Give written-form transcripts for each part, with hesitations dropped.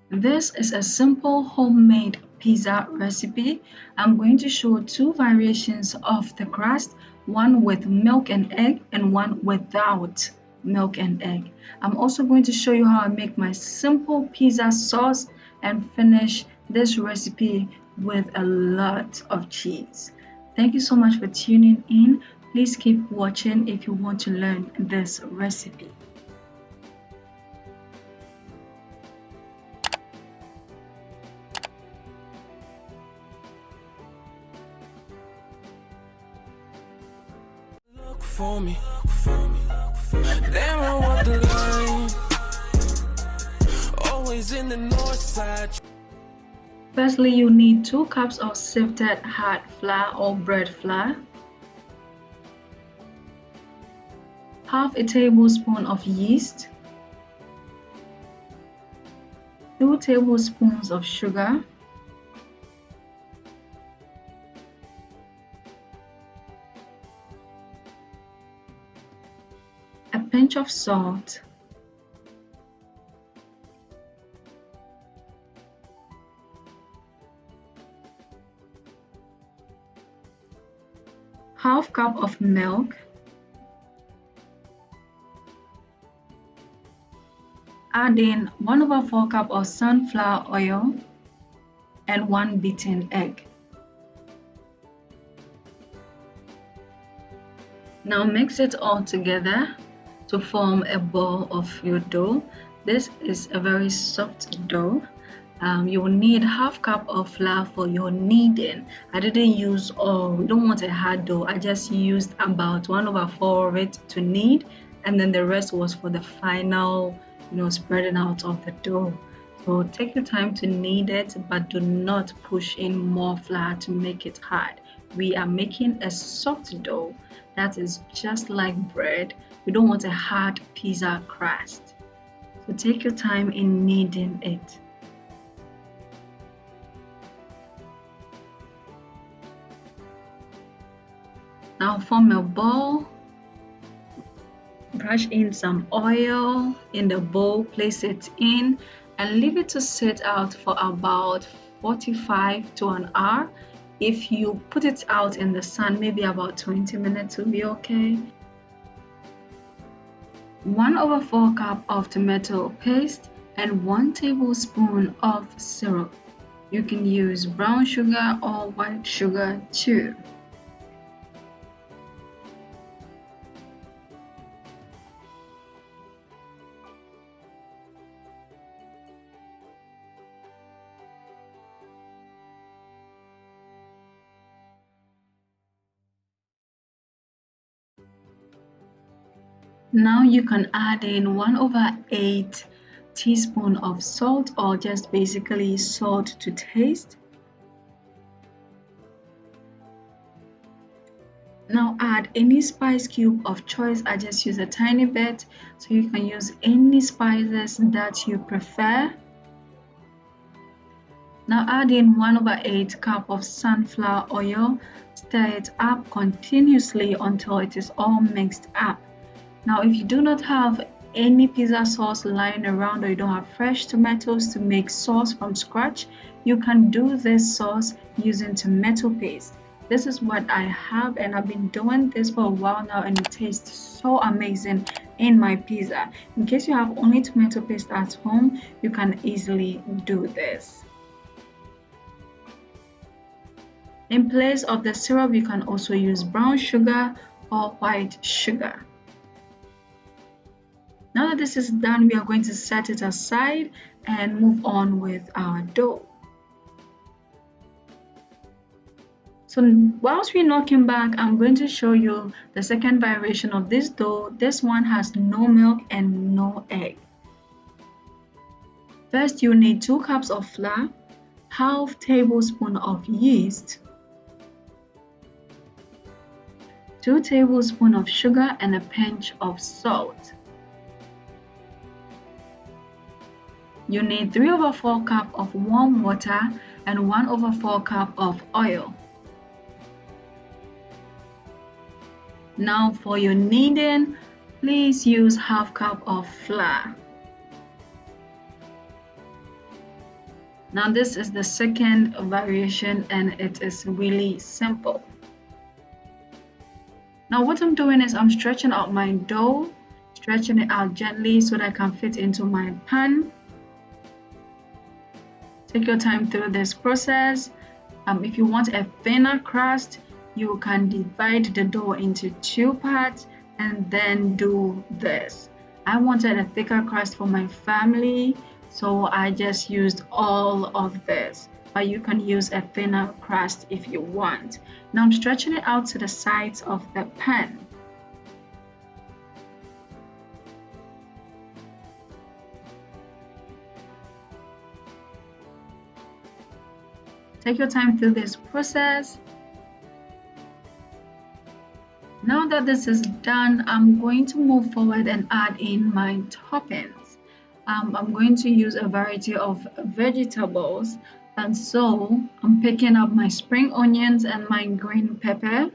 This is a simple homemade pizza recipe. I'm going to show two variations of the crust, one with milk and egg and one without milk and egg. I'm also going to show you how I make my simple pizza sauce and finish this recipe with a lot of cheese. Thank you so much for tuning in. Please keep watching if you want to learn this recipe. Look for me. Damn, I walk the line. Always in the north side. Firstly, you need 2 cups of sifted hard flour or bread flour, half a tablespoon of yeast, 2 tablespoons of sugar, a pinch of salt, half cup of milk, add in 1/4 cup of sunflower oil and 1 beaten egg. Now mix it all together to form a ball of your dough. This is a very soft dough. You will need half cup of flour for your kneading. I didn't use all, we don't want a hard dough. I just used about 1/4 of it to knead, and then the rest was for the final, spreading out of the dough. So take your time to knead it, but do not push in more flour to make it hard. We are making a soft dough that is just like bread. We don't want a hard pizza crust. So take your time in kneading it. Now form a ball, brush in some oil in the bowl, place it in and leave it to sit out for about 45 to an hour. If you put it out in the sun, maybe about 20 minutes will be okay. 1/4 cup of tomato paste and 1 tablespoon of syrup. You can use brown sugar or white sugar too. Now you can add in 1/8 teaspoon of salt, or just basically salt to taste. Now add any spice cube of choice. I just use a tiny bit, so you can use any spices that you prefer. Now add in 1/8 cup of sunflower oil. Stir it up continuously until it is all mixed up. Now if you do not have any pizza sauce lying around, or you don't have fresh tomatoes to make sauce from scratch, you can do this sauce using tomato paste. This is what I have, and I've been doing this for a while now, and it tastes so amazing in my pizza. In case you have only tomato paste at home, you can easily do this. In place of the syrup, you can also use brown sugar or white sugar. Now that this is done, we are going to set it aside and move on with our dough. So whilst we're knocking back, I'm going to show you the second variation of this dough. This one has no milk and no egg. First, you need 2 cups of flour, half tablespoon of yeast, 2 tablespoons of sugar and a pinch of salt. You need 3/4 cup of warm water and 1/4 cup of oil. Now for your kneading, please use half cup of flour. Now this is the second variation and it is really simple. Now what I'm doing is I'm stretching out my dough, stretching it out gently so that I can fit into my pan. Take your time through this process. If you want a thinner crust, you can divide the dough into 2 parts and then do this. I wanted a thicker crust for my family, so I just used all of this. But you can use a thinner crust if you want. Now I'm stretching it out to the sides of the pan. Take your time through this process. Now that this is done, I'm going to move forward and add in my toppings. I'm going to use a variety of vegetables, and so I'm picking up my spring onions and my green pepper,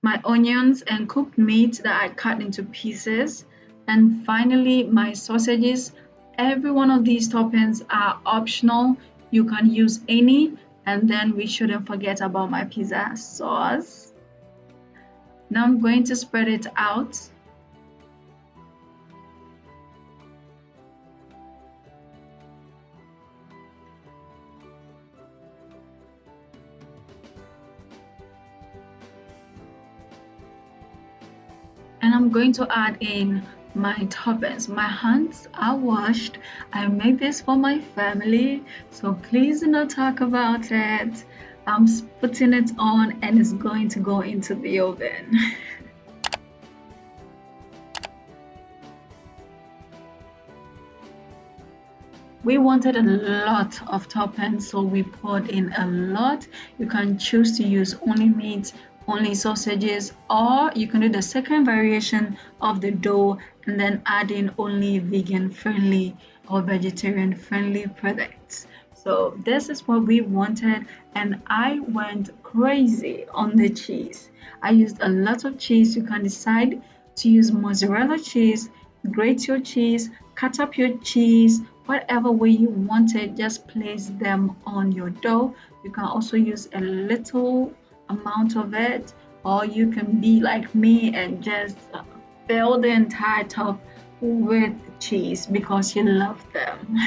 my onions and cooked meat that I cut into pieces, and finally my sausages. Every one of these toppings are optional. You can use any, and then we shouldn't forget about my pizza sauce. Now I'm going to spread it out. And I'm going to add in my toppings. My hands are washed. I made this for my family, so please do not talk about it. I'm putting it on and it's going to go into the oven. We wanted a lot of toppings, so we poured in a lot. You can choose to use only meat, only sausages, or you can do the second variation of the dough and then add in only vegan friendly or vegetarian friendly products. So this is what we wanted, and I went crazy on the cheese. I used a lot of cheese. You can decide to use mozzarella cheese, grate your cheese, cut up your cheese, whatever way you want it, just place them on your dough. You can also use a little amount of it, or you can be like me and just fill the entire top with cheese because you love them.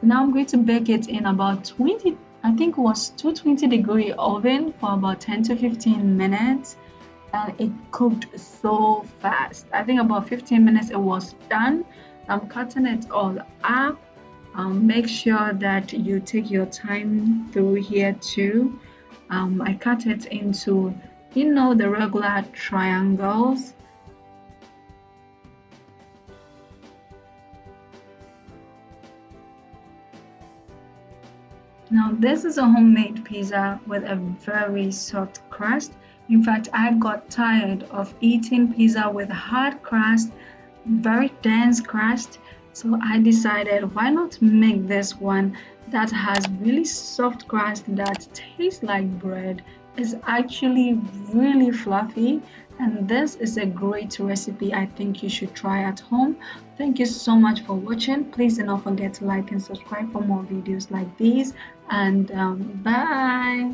Now I'm going to bake it in about 20, I think it was 220-degree oven for about 10 to 15 minutes, and it cooked so fast. I think about 15 minutes it was done. I'm cutting it all up. Make sure that you take your time through here too. I cut it into, the regular triangles. Now this is a homemade pizza with a very soft crust. In fact, I got tired of eating pizza with hard crust, very dense crust. So I decided, why not make this one that has really soft crust that tastes like bread, is actually really fluffy, and this is a great recipe I think you should try at home. Thank you so much for watching. Please do not forget to like and subscribe for more videos like these, and bye.